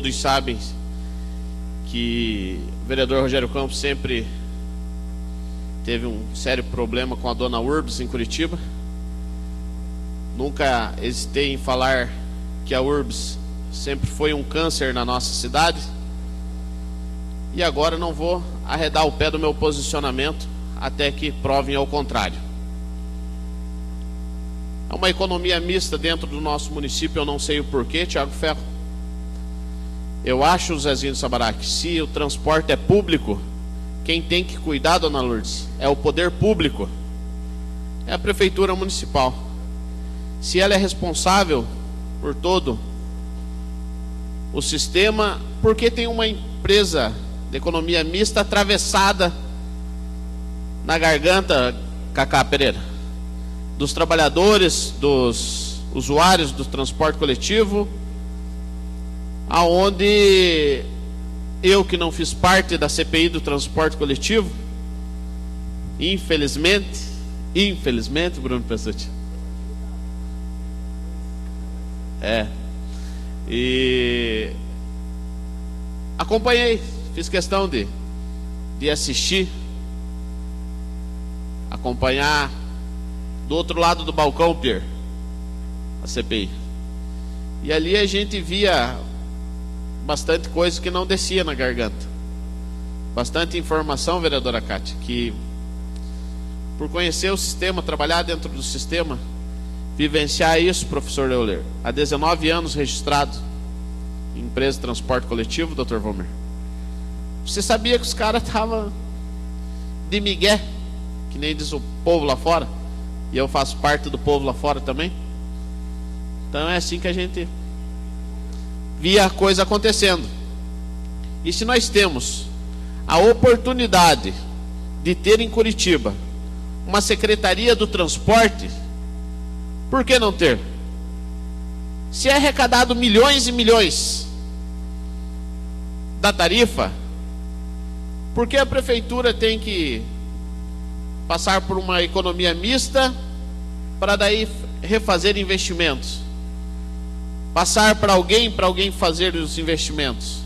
Todos sabem que o vereador Rogério Campos sempre teve um sério problema com a dona Urbs em Curitiba. Nunca hesitei em falar que a Urbs sempre foi um câncer na nossa cidade. E agora não vou arredar o pé do meu posicionamento até que provem ao contrário. É uma economia mista dentro do nosso município, eu não sei o porquê, Thiago Ferro. Eu acho, Zezinho de Sabará, que se o transporte é público, quem tem que cuidar, dona Lourdes, é o poder público, é a prefeitura municipal. Se ela é responsável por todo o sistema, por que tem uma empresa de economia mista atravessada na garganta, Cacá Pereira, dos trabalhadores, dos usuários do transporte coletivo, aonde eu, que não fiz parte da CPI do transporte coletivo, infelizmente, Bruno Pessutti, e acompanhei, fiz questão de assistir, acompanhar do outro lado do balcão, Pierre, a CPI, e ali a gente via bastante coisa que não descia na garganta, bastante informação, vereadora Cátia, que por conhecer o sistema, trabalhar dentro do sistema, vivenciar isso, professor Leuler, há 19 anos registrado em empresa de transporte coletivo, Dr. Valmer, você sabia que os caras estavam de migué, que nem diz o povo lá fora, e eu faço parte do povo lá fora também. Então é assim que a gente via a coisa acontecendo. E se nós temos a oportunidade de ter em Curitiba uma secretaria do transporte, por que não ter? Se é arrecadado milhões e milhões da tarifa, por que a prefeitura tem que passar por uma economia mista para daí refazer investimentos? Passar para alguém fazer os investimentos.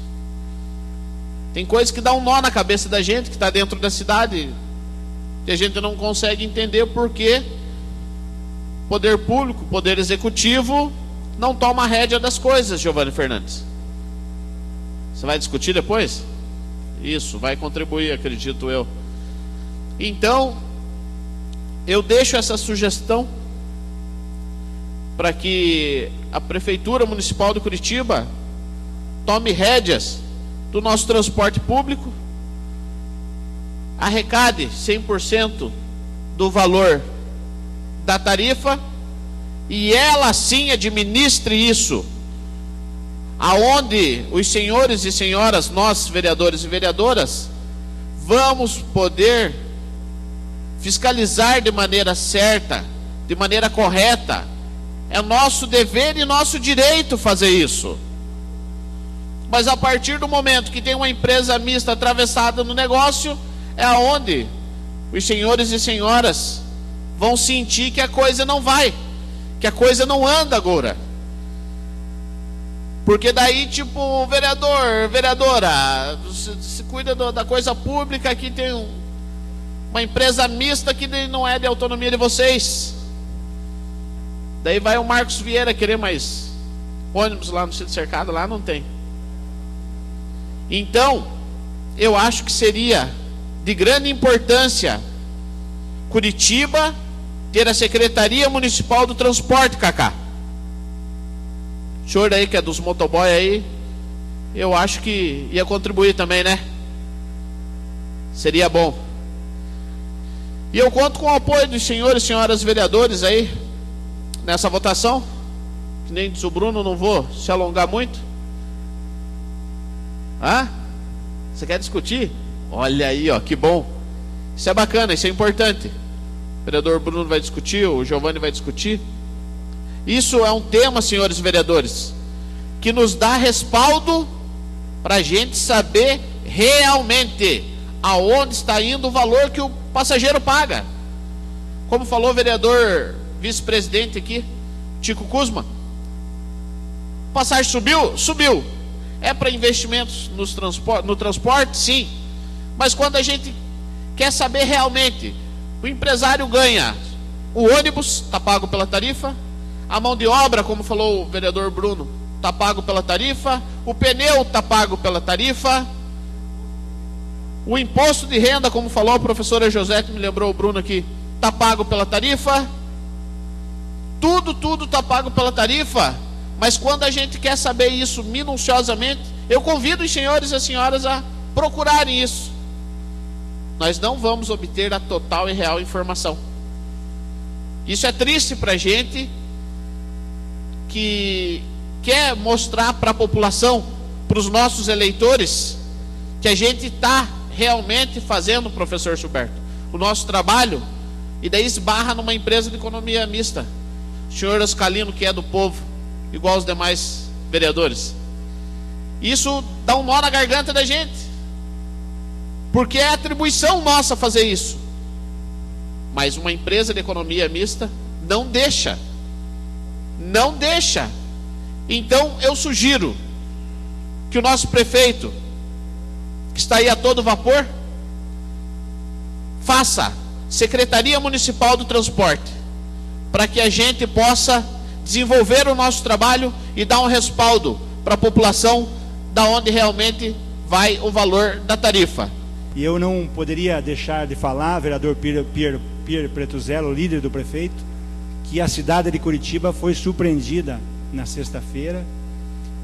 Tem coisas que dá um nó na cabeça da gente que está dentro da cidade, que a gente não consegue entender porque poder público, poder executivo não toma a rédea das coisas. Giovanni Fernandes, você vai discutir depois? Isso, vai contribuir, acredito eu. Então, eu deixo essa sugestão para que a Prefeitura Municipal de Curitiba tome rédeas do nosso transporte público, arrecade 100% do valor da tarifa e ela sim administre isso, aonde os senhores e senhoras, nós vereadores e vereadoras, vamos poder fiscalizar de maneira certa, de maneira correta. É nosso dever e nosso direito fazer isso. Mas a partir do momento que tem uma empresa mista atravessada no negócio, é aonde os senhores e senhoras vão sentir que a coisa não vai, que a coisa não anda agora. Porque daí, tipo, vereador, vereadora, se cuida da coisa pública, aqui tem uma empresa mista que não é de autonomia de vocês. Daí vai o Marcos Vieira querer mais ônibus lá no Centro Cercado, lá não tem. Então, eu acho que seria de grande importância Curitiba ter a Secretaria Municipal do Transporte, Cacá. O senhor aí que é dos motoboy aí, eu acho que ia contribuir também, né? Seria bom. E eu conto com o apoio dos senhores e senhoras vereadores aí nessa votação, que nem diz o Bruno, não vou se alongar muito. Você quer discutir? Olha aí, ó, que bom. Isso é bacana, isso é importante. O vereador Bruno vai discutir, o Giovanni vai discutir. Isso é um tema, senhores vereadores, que nos dá respaldo para a gente saber realmente aonde está indo o valor que o passageiro paga. Como falou o vereador vice-presidente aqui, Tico Kuzma, passagem subiu? Subiu. É para investimentos no transporte? Sim. Mas quando a gente quer saber realmente, o empresário ganha, o ônibus está pago pela tarifa, a mão de obra, como falou o vereador Bruno, está pago pela tarifa, o pneu está pago pela tarifa, o imposto de renda, como falou a professora Josete, me lembrou o Bruno aqui, está pago pela tarifa, tudo está pago pela tarifa. Mas quando a gente quer saber isso minuciosamente, eu convido os senhores e as senhoras a procurarem isso. Nós não vamos obter a total e real informação. Isso é triste para a gente que quer mostrar para a população, para os nossos eleitores, que a gente está realmente fazendo, professor Gilberto, o nosso trabalho, e daí esbarra numa empresa de economia mista. O senhor Ascalino, que é do povo, igual os demais vereadores. Isso dá um nó na garganta da gente, porque é atribuição nossa fazer isso. Mas uma empresa de economia mista não deixa. Não deixa. Então eu sugiro que o nosso prefeito, que está aí a todo vapor, faça Secretaria Municipal do Transporte, para que a gente possa desenvolver o nosso trabalho e dar um respaldo para a população, da onde realmente vai o valor da tarifa. E eu não poderia deixar de falar, vereador Pierre Pretuzello, líder do prefeito, que a cidade de Curitiba foi surpreendida na sexta-feira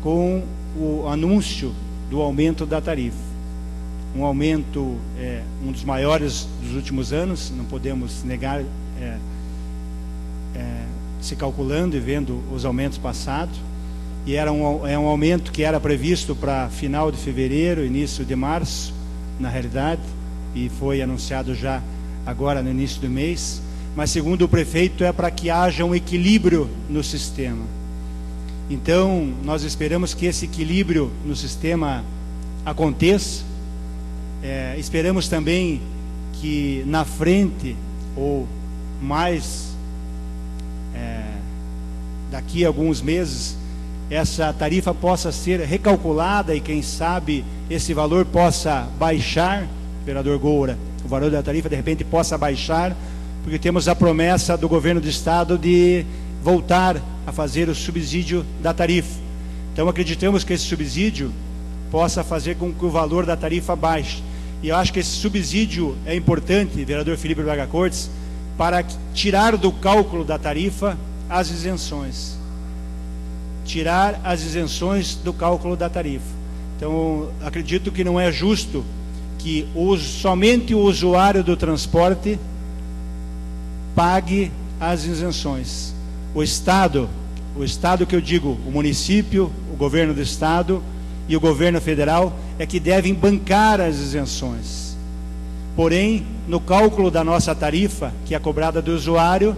com o anúncio do aumento da tarifa. Um aumento, um dos maiores dos últimos anos, não podemos negar, se calculando e vendo os aumentos passados, e era um aumento que era previsto para final de fevereiro, início de março, na realidade, e foi anunciado já agora no início do mês, mas segundo o prefeito é para que haja um equilíbrio no sistema. Então nós esperamos que esse equilíbrio no sistema aconteça. Esperamos também que na frente, ou mais daqui a alguns meses, essa tarifa possa ser recalculada e quem sabe esse valor possa baixar, vereador Goura, o valor da tarifa de repente possa baixar, porque temos a promessa do governo do estado de voltar a fazer o subsídio da tarifa. Então acreditamos que esse subsídio possa fazer com que o valor da tarifa baixe. E eu acho que esse subsídio é importante, vereador Felipe Braga Cortes, para tirar do cálculo da tarifa as isenções. Tirar as isenções do cálculo da tarifa. Então, acredito que não é justo que somente o usuário do transporte pague as isenções. O Estado que eu digo, o município, o governo do Estado e o governo federal é que devem bancar as isenções. Porém, no cálculo da nossa tarifa, que é cobrada do usuário,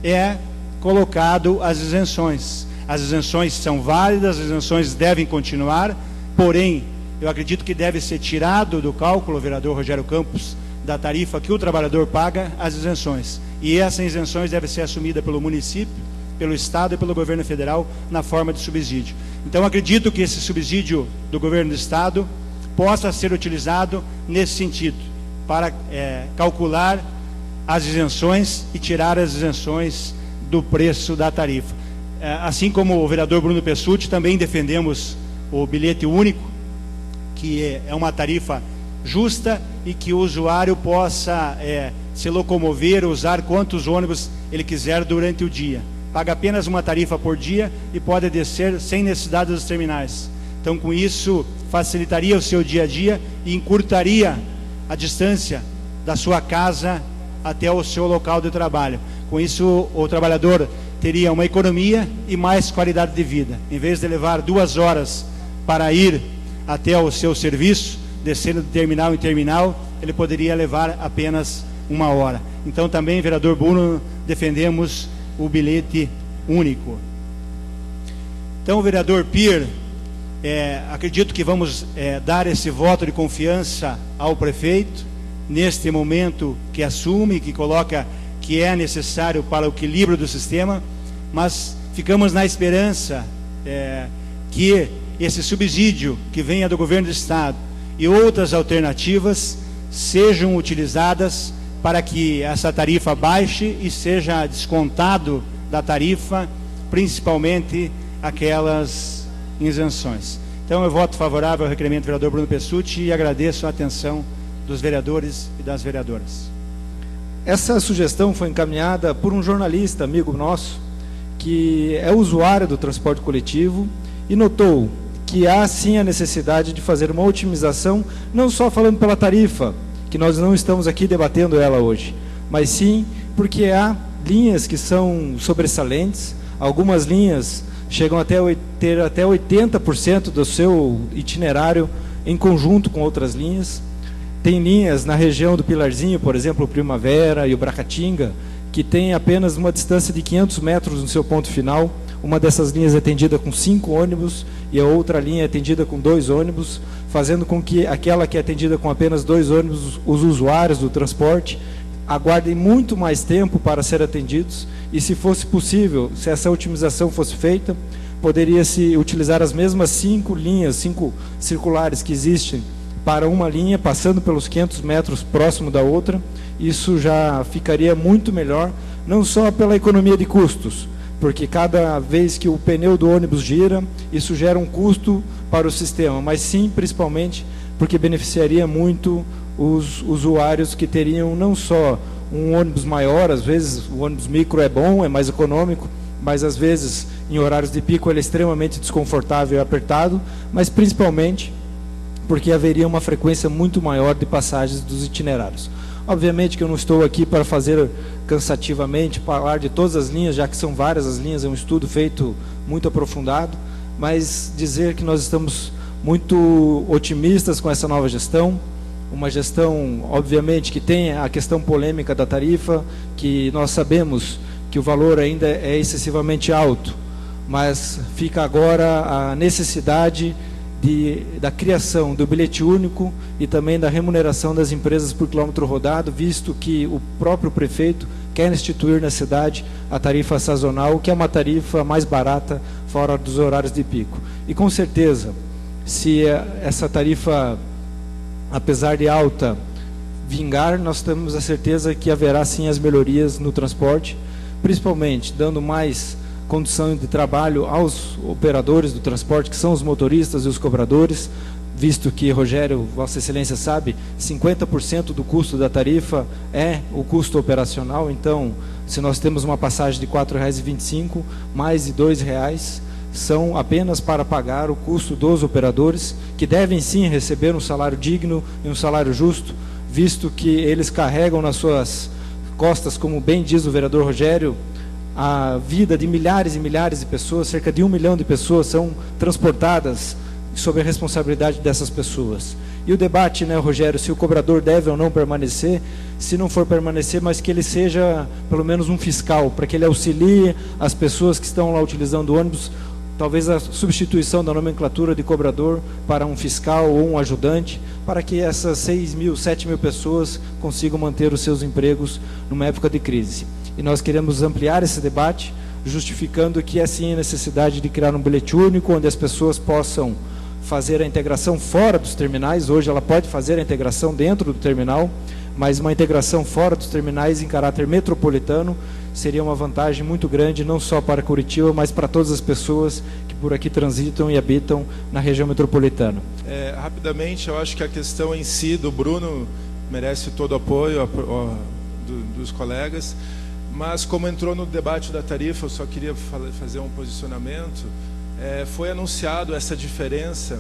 é colocado as isenções. As isenções são válidas, as isenções devem continuar, porém, eu acredito que deve ser tirado do cálculo, vereador Rogério Campos, da tarifa que o trabalhador paga, as isenções. E essas isenções devem ser assumidas pelo município, pelo Estado e pelo governo federal na forma de subsídio. Então acredito que esse subsídio do governo do Estado possa ser utilizado nesse sentido, para calcular as isenções e tirar as isenções do preço da tarifa. Assim como o vereador Bruno Pessutti, também defendemos o bilhete único, que é uma tarifa justa e que o usuário possa se locomover, usar quantos ônibus ele quiser durante o dia. Paga apenas uma tarifa por dia e pode descer sem necessidade dos terminais. Então, com isso, facilitaria o seu dia a dia e encurtaria a distância da sua casa até o seu local de trabalho. Com isso, o trabalhador teria uma economia e mais qualidade de vida. Em vez de levar 2 horas para ir até o seu serviço, descendo de terminal em terminal, ele poderia levar apenas 1 hora. Então também, vereador Bruno, defendemos o bilhete único. Então, vereador Pierre, acredito que vamos dar esse voto de confiança ao prefeito, neste momento que assume, que coloca que é necessário para o equilíbrio do sistema, mas ficamos na esperança que esse subsídio que venha do governo do estado e outras alternativas sejam utilizadas para que essa tarifa baixe e seja descontado da tarifa, principalmente aquelas isenções. Então eu voto favorável ao requerimento do vereador Bruno Pessutti e agradeço a atenção dos vereadores e das vereadoras. Essa sugestão foi encaminhada por um jornalista, amigo nosso, que é usuário do transporte coletivo e notou que há sim a necessidade de fazer uma otimização, não só falando pela tarifa, que nós não estamos aqui debatendo ela hoje, mas sim porque há linhas que são sobressalentes, algumas linhas chegam até ter até 80% do seu itinerário em conjunto com outras linhas. Tem linhas na região do Pilarzinho, por exemplo, o Primavera e o Bracatinga, que tem apenas uma distância de 500 metros no seu ponto final. Uma dessas linhas é atendida com 5 ônibus e a outra linha é atendida com 2 ônibus, fazendo com que aquela que é atendida com apenas 2 ônibus, os usuários do transporte, aguardem muito mais tempo para ser atendidos. E se fosse possível, se essa otimização fosse feita, poderia-se utilizar as mesmas 5 linhas, 5 circulares que existem para uma linha, passando pelos 500 metros próximo da outra. Isso já ficaria muito melhor, não só pela economia de custos, porque cada vez que o pneu do ônibus gira, isso gera um custo para o sistema, mas sim, principalmente, porque beneficiaria muito os usuários que teriam não só um ônibus maior, às vezes o ônibus micro é bom, é mais econômico, mas às vezes em horários de pico ele é extremamente desconfortável e apertado, mas principalmente porque haveria uma frequência muito maior de passagens dos itinerários. Obviamente que eu não estou aqui para fazer cansativamente, falar de todas as linhas, já que são várias as linhas, é um estudo feito muito aprofundado, mas dizer que nós estamos muito otimistas com essa nova gestão, uma gestão, obviamente, que tem a questão polêmica da tarifa, que nós sabemos que o valor ainda é excessivamente alto, mas fica agora a necessidade da criação do bilhete único e também da remuneração das empresas por quilômetro rodado, visto que o próprio prefeito quer instituir na cidade a tarifa sazonal, que é uma tarifa mais barata fora dos horários de pico. E com certeza, se essa tarifa, apesar de alta, vingar, nós temos a certeza que haverá sim as melhorias no transporte, principalmente dando mais condição de trabalho aos operadores do transporte, que são os motoristas e os cobradores, visto que, Rogério, Vossa Excelência sabe, 50% do custo da tarifa é o custo operacional. Então, se nós temos uma passagem de R$ 4,25, mais de R$ 2,00 são apenas para pagar o custo dos operadores, que devem sim receber um salário digno e um salário justo, visto que eles carregam nas suas costas, como bem diz o vereador Rogério, a vida de milhares e milhares de pessoas. Cerca de 1 milhão de pessoas são transportadas sob a responsabilidade dessas pessoas. E o debate, né, Rogério, se o cobrador deve ou não permanecer, se não for permanecer, mas que ele seja pelo menos um fiscal, para que ele auxilie as pessoas que estão lá utilizando o ônibus, talvez a substituição da nomenclatura de cobrador para um fiscal ou um ajudante, para que essas 6 mil, 7 mil pessoas consigam manter os seus empregos numa época de crise. E nós queremos ampliar esse debate, justificando que é sim a necessidade de criar um bilhete único, onde as pessoas possam fazer a integração fora dos terminais. Hoje ela pode fazer a integração dentro do terminal, mas uma integração fora dos terminais em caráter metropolitano seria uma vantagem muito grande, não só para Curitiba, mas para todas as pessoas que por aqui transitam e habitam na região metropolitana. Rapidamente, eu acho que a questão em si do Bruno merece todo o apoio dos colegas. Mas como entrou no debate da tarifa, eu só queria fazer um posicionamento. Foi anunciado essa diferença,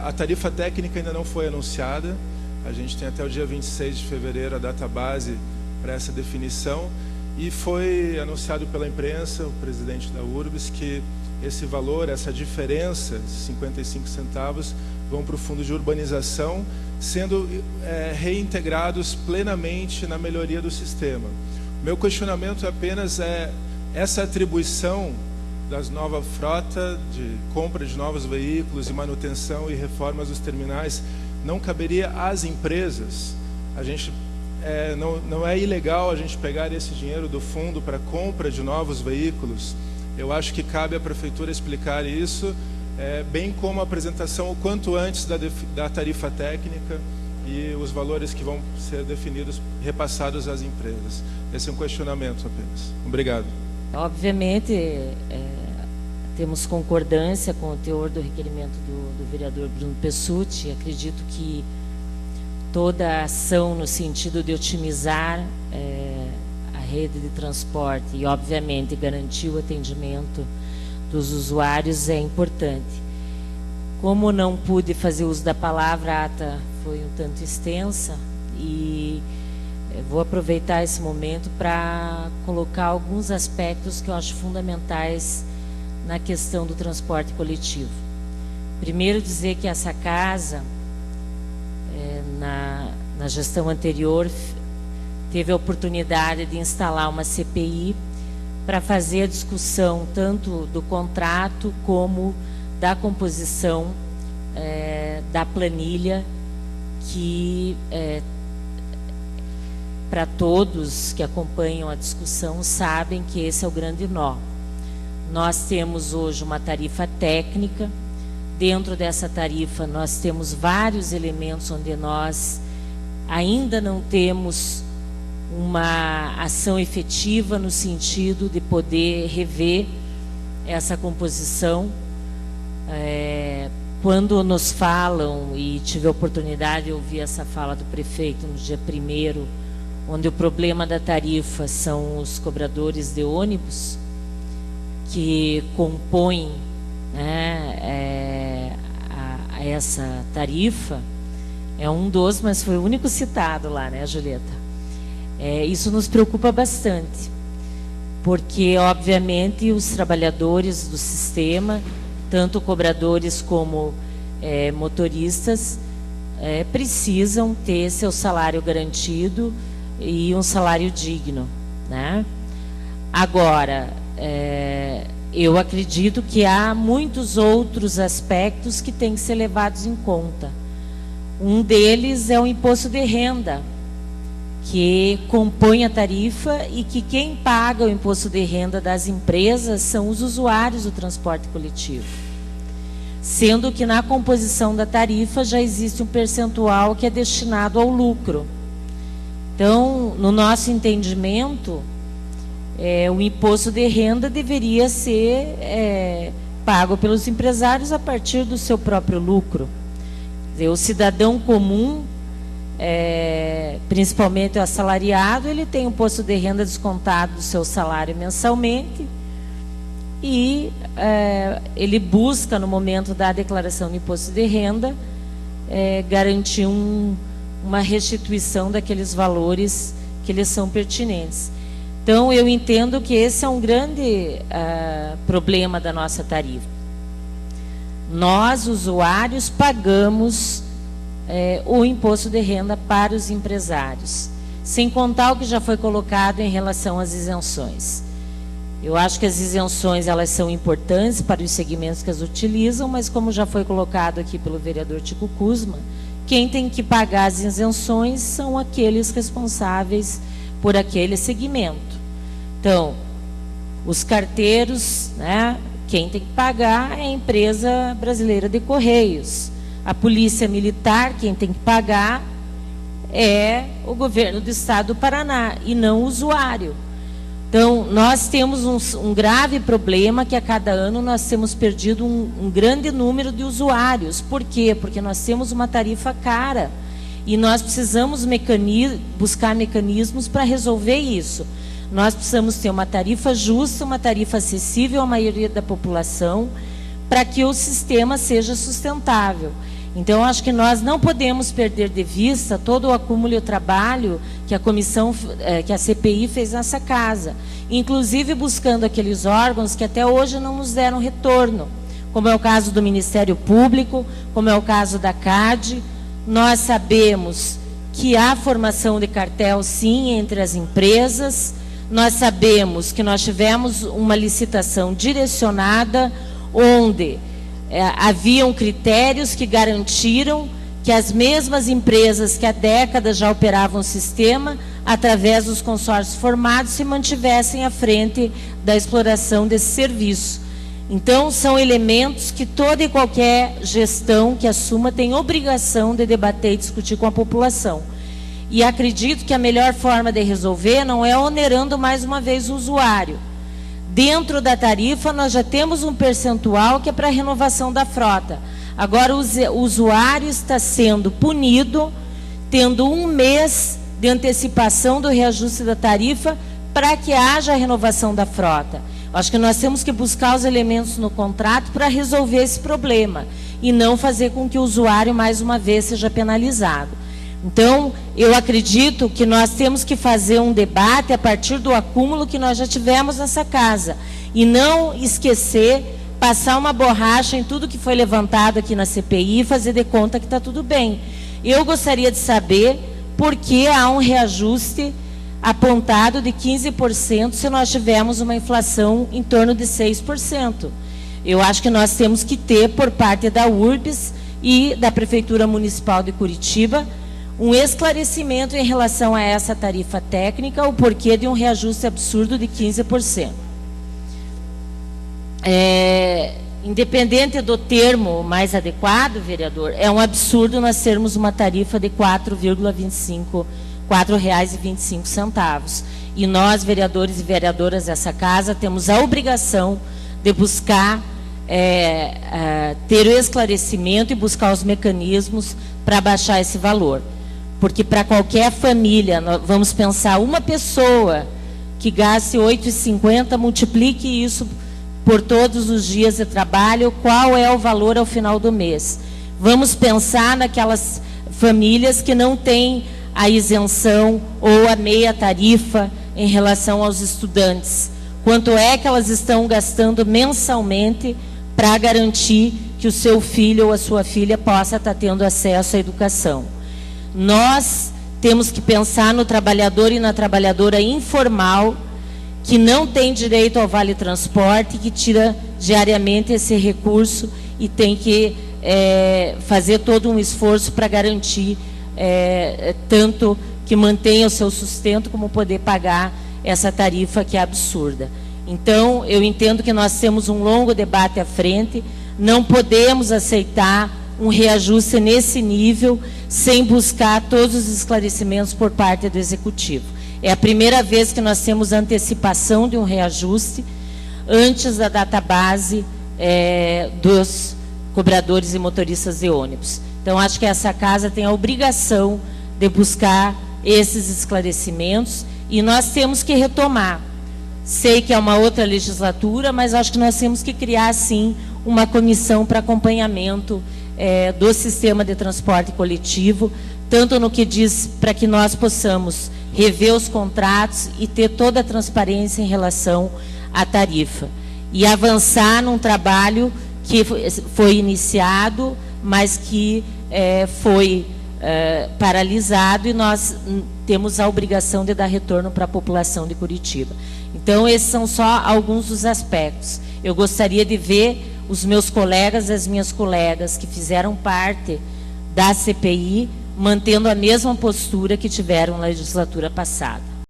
a tarifa técnica ainda não foi anunciada, a gente tem até o dia 26 de fevereiro a data base para essa definição, e foi anunciado pela imprensa, o presidente da URBS, que esse valor, essa diferença, 55 centavos, vão para o fundo de urbanização, sendo reintegrados plenamente na melhoria do sistema. Meu questionamento apenas é essa atribuição das novas frotas, de compra de novos veículos e manutenção e reformas dos terminais, não caberia às empresas? A gente não é ilegal a gente pegar esse dinheiro do fundo para compra de novos veículos? Eu acho que cabe à prefeitura explicar isso bem como a apresentação o quanto antes da tarifa técnica e os valores que vão ser definidos, repassados às empresas. Esse é um questionamento apenas. Obrigado. Obviamente, temos concordância com o teor do requerimento do vereador Bruno Pessutti. Acredito que toda a ação no sentido de otimizar a rede de transporte e, obviamente, garantir o atendimento dos usuários é importante. Como não pude fazer uso da palavra, a ata foi um tanto extensa e vou aproveitar esse momento para colocar alguns aspectos que eu acho fundamentais na questão do transporte coletivo. Primeiro, dizer que essa casa, na gestão anterior, teve a oportunidade de instalar uma CPI para fazer a discussão tanto do contrato como da composição da planilha, que para todos que acompanham a discussão sabem que esse é o grande nó. Nós temos hoje uma tarifa técnica. Dentro dessa tarifa nós temos vários elementos onde nós ainda não temos uma ação efetiva no sentido de poder rever essa composição. Quando nos falam, e tive a oportunidade de ouvir essa fala do prefeito no dia 1º, onde o problema da tarifa são os cobradores de ônibus, que compõem, né, a essa tarifa, é um dos, mas foi o único citado lá, né, Julieta? Isso nos preocupa bastante, porque, obviamente, os trabalhadores do sistema, tanto cobradores como motoristas, precisam ter seu salário garantido e um salário digno, né? Agora, eu acredito que há muitos outros aspectos que têm que ser levados em conta. Um deles é o imposto de renda, que compõe a tarifa e que quem paga o imposto de renda das empresas são os usuários do transporte coletivo. Sendo que na composição da tarifa já existe um percentual que é destinado ao lucro. Então, no nosso entendimento, o imposto de renda deveria ser pago pelos empresários a partir do seu próprio lucro. O cidadão comum, principalmente o assalariado, ele tem um imposto de renda descontado do seu salário mensalmente e ele busca, no momento da declaração do imposto de renda, garantir uma restituição daqueles valores que lhes são pertinentes. Então, eu entendo que esse é um grande problema da nossa tarifa. Nós, usuários, pagamos o imposto de renda para os empresários, sem contar o que já foi colocado em relação às isenções. Eu acho que as isenções, elas são importantes para os segmentos que as utilizam, mas como já foi colocado aqui pelo vereador Tico Kuzma, quem tem que pagar as isenções são aqueles responsáveis por aquele segmento. Então, os carteiros, né, quem tem que pagar é a empresa brasileira de Correios. A polícia militar, quem tem que pagar é o governo do estado do Paraná e não o usuário. Então, nós temos um grave problema que a cada ano nós temos perdido um grande número de usuários. Por quê? Porque nós temos uma tarifa cara e nós precisamos buscar mecanismos para resolver isso. Nós precisamos ter uma tarifa justa, uma tarifa acessível à maioria da população, para que o sistema seja sustentável. Então, acho que nós não podemos perder de vista todo o acúmulo e o trabalho que a comissão, que a CPI fez nessa casa, inclusive buscando aqueles órgãos que até hoje não nos deram retorno, como é o caso do Ministério Público, como é o caso da CAD. Nós sabemos que há formação de cartel, sim, entre as empresas. Nós sabemos que nós tivemos uma licitação direcionada, onde haviam critérios que garantiram que as mesmas empresas que há décadas já operavam o sistema, através dos consórcios formados, se mantivessem à frente da exploração desse serviço. Então, são elementos que toda e qualquer gestão que assuma tem obrigação de debater e discutir com a população. E acredito que a melhor forma de resolver não é onerando mais uma vez o usuário. Dentro da tarifa, nós já temos um percentual que é para a renovação da frota. Agora, o usuário está sendo punido, tendo um mês de antecipação do reajuste da tarifa para que haja a renovação da frota. Acho que nós temos que buscar os elementos no contrato para resolver esse problema e não fazer com que o usuário, mais uma vez, seja penalizado. Então, eu acredito que nós temos que fazer um debate a partir do acúmulo que nós já tivemos nessa casa e não esquecer, passar uma borracha em tudo que foi levantado aqui na CPI e fazer de conta que está tudo bem. Eu gostaria de saber por que há um reajuste apontado de 15% se nós tivermos uma inflação em torno de 6%. Eu acho que nós temos que ter, por parte da URBS e da Prefeitura Municipal de Curitiba, um esclarecimento em relação a essa tarifa técnica, o porquê de um reajuste absurdo de 15%. Independente do termo mais adequado, vereador, é um absurdo nós termos uma tarifa de R$ 4,25. E nós, vereadores e vereadoras dessa casa, temos a obrigação de buscar ter o esclarecimento e buscar os mecanismos para baixar esse valor. Porque para qualquer família, nós vamos pensar, uma pessoa que gaste R$ 8,50, multiplique isso por todos os dias de trabalho, qual é o valor ao final do mês? Vamos pensar naquelas famílias que não têm a isenção ou a meia tarifa em relação aos estudantes. Quanto é que elas estão gastando mensalmente para garantir que o seu filho ou a sua filha possa estar tendo acesso à educação? Nós temos que pensar no trabalhador e na trabalhadora informal, que não tem direito ao Vale Transporte, que tira diariamente esse recurso e tem que fazer todo um esforço para garantir tanto que mantenha o seu sustento, como poder pagar essa tarifa que é absurda. Então, eu entendo que nós temos um longo debate à frente, não podemos aceitar um reajuste nesse nível sem buscar todos os esclarecimentos por parte do Executivo. É a primeira vez que nós temos antecipação de um reajuste antes da data base dos cobradores e motoristas de ônibus. Então, acho que essa casa tem a obrigação de buscar esses esclarecimentos e nós temos que retomar. Sei que é uma outra legislatura, mas acho que nós temos que criar, sim, uma comissão para acompanhamento do sistema de transporte coletivo, tanto no que diz para que nós possamos rever os contratos e ter toda a transparência em relação à tarifa. E avançar num trabalho que foi iniciado, mas que foi paralisado, e nós temos a obrigação de dar retorno para a população de Curitiba. Então, esses são só alguns dos aspectos. Eu gostaria de ver os meus colegas e as minhas colegas que fizeram parte da CPI mantendo a mesma postura que tiveram na legislatura passada.